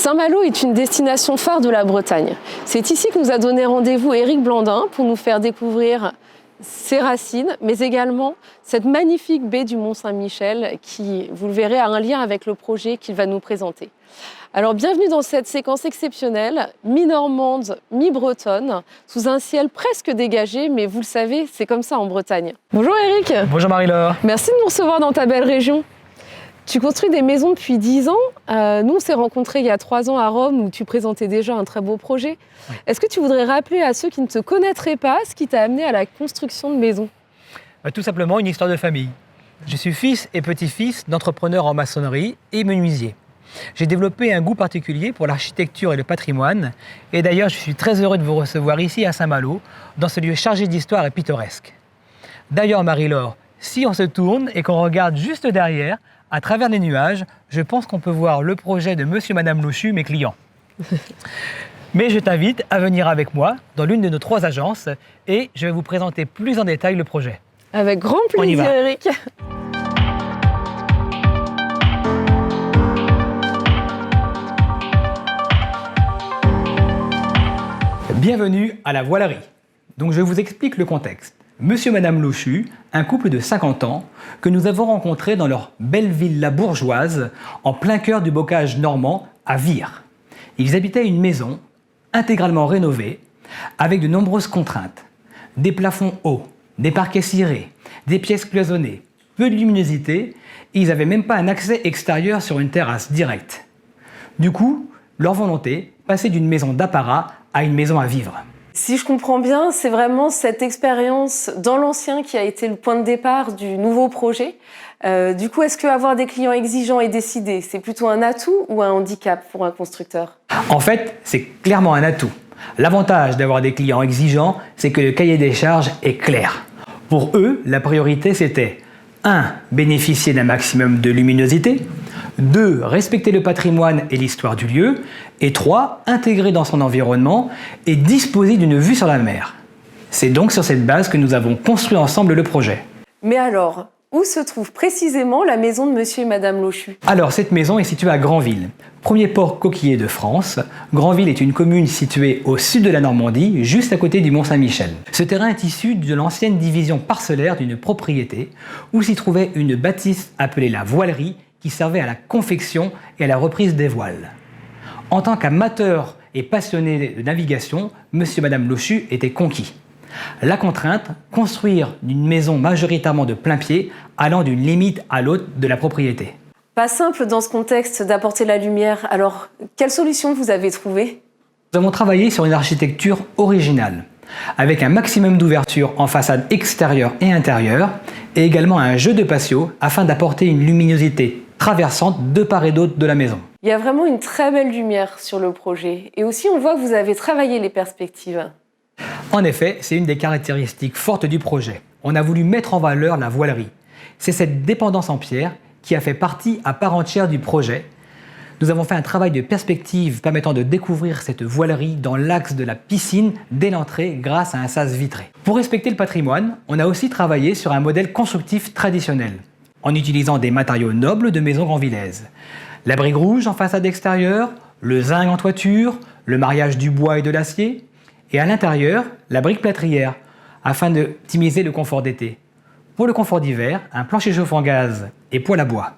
Saint-Malo est une destination phare de la Bretagne. C'est ici que nous a donné rendez-vous Éric Blandin pour nous faire découvrir ses racines, mais également cette magnifique baie du Mont-Saint-Michel qui, vous le verrez, a un lien avec le projet qu'il va nous présenter. Alors bienvenue dans cette séquence exceptionnelle, mi-normande, mi-bretonne, sous un ciel presque dégagé, mais vous le savez, c'est comme ça en Bretagne. Bonjour Éric. Bonjour Marie-Laure. Merci de nous recevoir dans ta belle région. Tu construis des maisons depuis 10 ans. Nous, on s'est rencontrés il y a 3 ans à Rome où tu présentais déjà un très beau projet. Oui. Est-ce que tu voudrais rappeler à ceux qui ne te connaîtraient pas ce qui t'a amené à la construction de maisons ? Tout simplement une histoire de famille. Je suis fils et petit-fils d'entrepreneurs en maçonnerie et menuisier. J'ai développé un goût particulier pour l'architecture et le patrimoine. Et d'ailleurs, je suis très heureux de vous recevoir ici à Saint-Malo, dans ce lieu chargé d'histoire et pittoresque. D'ailleurs, Marie-Laure, si on se tourne et qu'on regarde juste derrière, à travers les nuages, je pense qu'on peut voir le projet de monsieur et madame Lochu, mes clients. Mais je t'invite à venir avec moi dans l'une de nos 3 agences et je vais vous présenter plus en détail le projet. Avec grand plaisir, Éric. Bienvenue à la voilerie. Donc je vous explique le contexte. Monsieur et madame Lochu, un couple de 50 ans que nous avons rencontré dans leur belle villa bourgeoise en plein cœur du bocage normand à Vire. Ils habitaient une maison intégralement rénovée avec de nombreuses contraintes. Des plafonds hauts, des parquets cirés, des pièces cloisonnées, peu de luminosité et ils n'avaient même pas un accès extérieur sur une terrasse directe. Du coup, leur volonté passait d'une maison d'apparat à une maison à vivre. Si je comprends bien, c'est vraiment cette expérience dans l'ancien qui a été le point de départ du nouveau projet. Du coup, est-ce qu'avoir des clients exigeants et décidés, c'est plutôt un atout ou un handicap pour un constructeur ? En fait, c'est clairement un atout. L'avantage d'avoir des clients exigeants, c'est que le cahier des charges est clair. Pour eux, la priorité, c'était 1. Bénéficier d'un maximum de luminosité, 2. Respecter le patrimoine et l'histoire du lieu, et 3. Intégrer dans son environnement et disposer d'une vue sur la mer. C'est donc sur cette base que nous avons construit ensemble le projet. Mais alors, où se trouve précisément la maison de monsieur et madame Lochu ? Alors, cette maison est située à Granville, premier port coquillier de France. Granville est une commune située au sud de la Normandie, juste à côté du Mont-Saint-Michel. Ce terrain est issu de l'ancienne division parcellaire d'une propriété où s'y trouvait une bâtisse appelée la voilerie qui servait à la confection et à la reprise des voiles. En tant qu'amateur et passionné de navigation, monsieur et madame Lochu étaient conquis. La contrainte, construire une maison majoritairement de plain-pied, allant d'une limite à l'autre de la propriété. Pas simple dans ce contexte d'apporter la lumière. Alors, quelle solution vous avez trouvée ? Nous avons travaillé sur une architecture originale, avec un maximum d'ouverture en façade extérieure et intérieure, et également un jeu de patio afin d'apporter une luminosité traversante de part et d'autre de la maison. Il y a vraiment une très belle lumière sur le projet. Et aussi, on voit que vous avez travaillé les perspectives. En effet, c'est une des caractéristiques fortes du projet. On a voulu mettre en valeur la voilerie. C'est cette dépendance en pierre qui a fait partie à part entière du projet. Nous avons fait un travail de perspective permettant de découvrir cette voilerie dans l'axe de la piscine dès l'entrée grâce à un sas vitré. Pour respecter le patrimoine, on a aussi travaillé sur un modèle constructif traditionnel, en utilisant des matériaux nobles de maisons granvillaises. La brique rouge en façade extérieure, le zinc en toiture, le mariage du bois et de l'acier, et à l'intérieur, la brique plâtrière, afin d'optimiser le confort d'été. Pour le confort d'hiver, un plancher chauffant gaz et poêle à bois.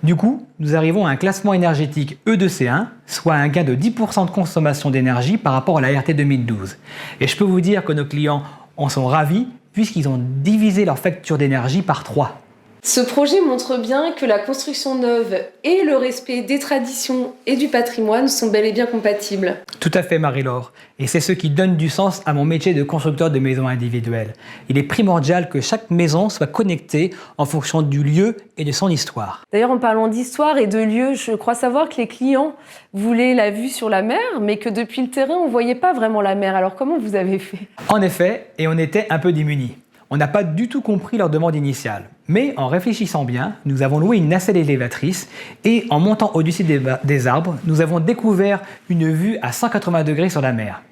Du coup, nous arrivons à un classement énergétique E2C1, soit un gain de 10% de consommation d'énergie par rapport à la RT 2012. Et je peux vous dire que nos clients en sont ravis, puisqu'ils ont divisé leur facture d'énergie par 3. Ce projet montre bien que la construction neuve et le respect des traditions et du patrimoine sont bel et bien compatibles. Tout à fait, Marie-Laure. Et c'est ce qui donne du sens à mon métier de constructeur de maisons individuelles. Il est primordial que chaque maison soit connectée en fonction du lieu et de son histoire. D'ailleurs, en parlant d'histoire et de lieu, je crois savoir que les clients voulaient la vue sur la mer, mais que depuis le terrain, on ne voyait pas vraiment la mer. Alors comment vous avez fait ? En effet, et on était un peu démunis. On n'a pas du tout compris leur demande initiale. Mais en réfléchissant bien, nous avons loué une nacelle élévatrice et en montant au-dessus des arbres, nous avons découvert une vue à 180 degrés sur la mer.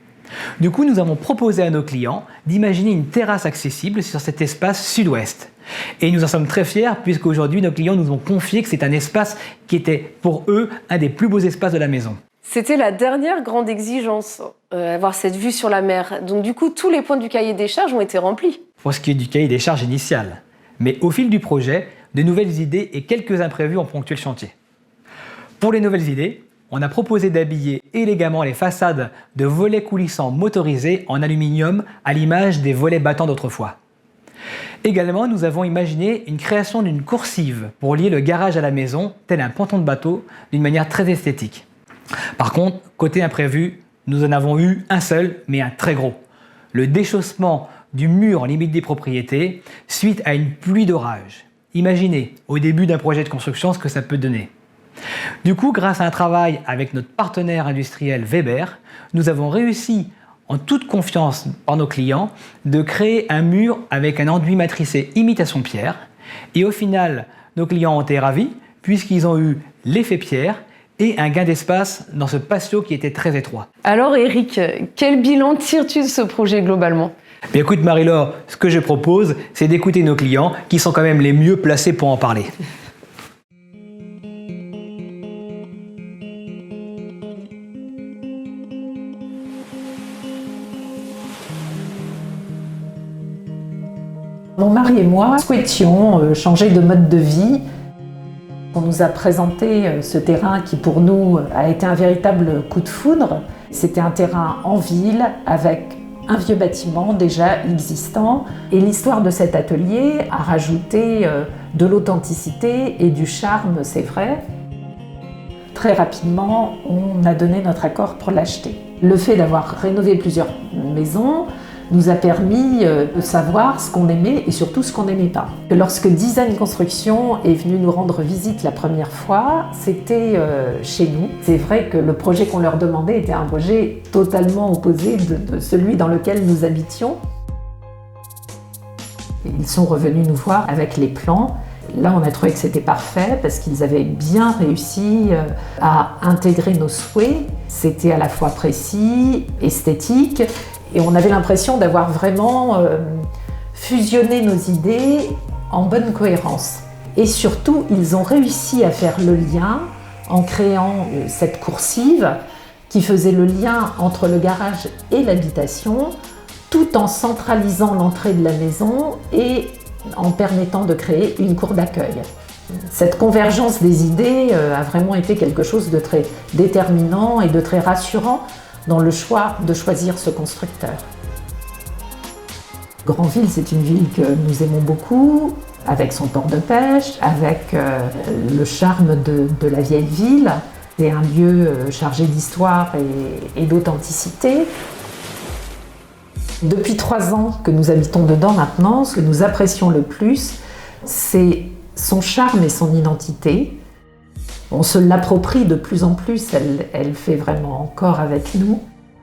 Du coup, nous avons proposé à nos clients d'imaginer une terrasse accessible sur cet espace sud-ouest. Et nous en sommes très fiers puisqu'aujourd'hui, nos clients nous ont confié que c'est un espace qui était pour eux un des plus beaux espaces de la maison. C'était la dernière grande exigence, avoir cette vue sur la mer. Donc du coup, tous les points du cahier des charges ont été remplis. Pour ce qui est du cahier des charges initial. Mais au fil du projet, de nouvelles idées et quelques imprévus ont ponctué le chantier. Pour les nouvelles idées, on a proposé d'habiller élégamment les façades de volets coulissants motorisés en aluminium à l'image des volets battants d'autrefois. Également, nous avons imaginé une création d'une coursive pour lier le garage à la maison, tel un ponton de bateau, d'une manière très esthétique. Par contre, côté imprévu, nous en avons eu un seul, mais un très gros. Le déchaussement du mur en limite des propriétés suite à une pluie d'orage. Imaginez, au début d'un projet de construction, ce que ça peut donner. Du coup, grâce à un travail avec notre partenaire industriel Weber, nous avons réussi, en toute confiance par nos clients, de créer un mur avec un enduit matricé imitation pierre. Et au final, nos clients ont été ravis puisqu'ils ont eu l'effet pierre et un gain d'espace dans ce patio qui était très étroit. Alors Eric, quel bilan tires-tu de ce projet globalement ? Mais écoute Marie-Laure, ce que je propose, c'est d'écouter nos clients qui sont quand même les mieux placés pour en parler. Mon mari et moi souhaitions changer de mode de vie. On nous a présenté ce terrain qui pour nous a été un véritable coup de foudre. C'était un terrain en ville avec un vieux bâtiment déjà existant. Et l'histoire de cet atelier a rajouté de l'authenticité et du charme, c'est vrai. Très rapidement, on a donné notre accord pour l'acheter. Le fait d'avoir rénové plusieurs maisons nous a permis de savoir ce qu'on aimait et surtout ce qu'on n'aimait pas. Lorsque Design Construction est venu nous rendre visite la première fois, c'était chez nous. C'est vrai que le projet qu'on leur demandait était un projet totalement opposé de celui dans lequel nous habitions. Ils sont revenus nous voir avec les plans. Là, on a trouvé que c'était parfait parce qu'ils avaient bien réussi à intégrer nos souhaits. C'était à la fois précis, esthétique, et on avait l'impression d'avoir vraiment fusionné nos idées en bonne cohérence. Et surtout, ils ont réussi à faire le lien en créant cette coursive qui faisait le lien entre le garage et l'habitation, tout en centralisant l'entrée de la maison et en permettant de créer une cour d'accueil. Cette convergence des idées a vraiment été quelque chose de très déterminant et de très rassurant dans le choix de choisir ce constructeur. Granville, c'est une ville que nous aimons beaucoup, avec son port de pêche, avec le charme de la vieille ville. C'est un lieu chargé d'histoire et d'authenticité. Depuis 3 ans que nous habitons dedans maintenant, ce que nous apprécions le plus, c'est son charme et son identité. On se l'approprie de plus en plus, elle fait vraiment corps avec nous.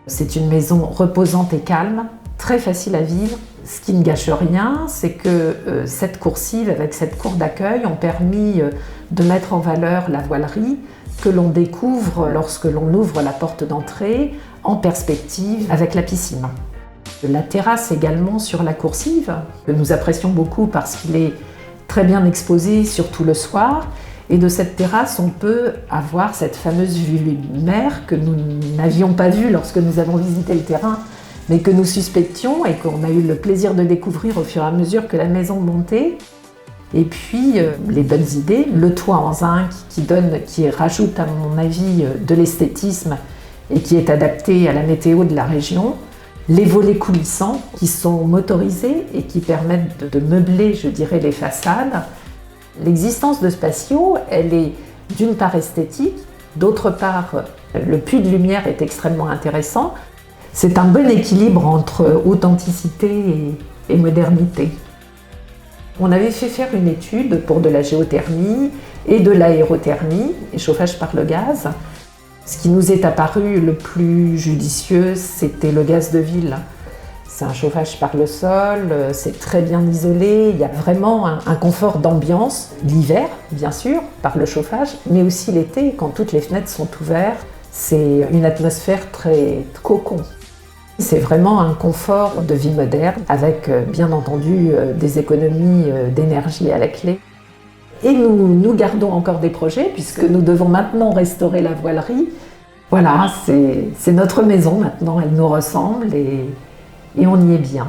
C'est une maison reposante et calme, très facile à vivre. Ce qui ne gâche rien, c'est que cette coursive avec cette cour d'accueil ont permis de mettre en valeur la voilerie que l'on découvre lorsque l'on ouvre la porte d'entrée en perspective avec la piscine. La terrasse également sur la coursive, que nous apprécions beaucoup parce qu'il est très bien exposé, surtout le soir. Et de cette terrasse, on peut avoir cette fameuse vue mer que nous n'avions pas vue lorsque nous avons visité le terrain, mais que nous suspections et qu'on a eu le plaisir de découvrir au fur et à mesure que la maison montait. Et puis, les bonnes idées, le toit en zinc qui rajoute à mon avis de l'esthétisme et qui est adapté à la météo de la région. Les volets coulissants qui sont motorisés et qui permettent de meubler, je dirais, les façades. L'existence de ce patio, elle est d'une part esthétique, d'autre part, le puits de lumière est extrêmement intéressant. C'est un bon équilibre entre authenticité et modernité. On avait fait faire une étude pour de la géothermie et de l'aérothermie, et chauffage par le gaz. Ce qui nous est apparu le plus judicieux, c'était le gaz de ville. C'est un chauffage par le sol, c'est très bien isolé, il y a vraiment un confort d'ambiance. L'hiver, bien sûr, par le chauffage, mais aussi l'été, quand toutes les fenêtres sont ouvertes, c'est une atmosphère très cocon. C'est vraiment un confort de vie moderne, avec bien entendu des économies d'énergie à la clé. Et nous gardons encore des projets, puisque nous devons maintenant restaurer la voilerie. Voilà, c'est notre maison maintenant, elle nous ressemble et on y est bien.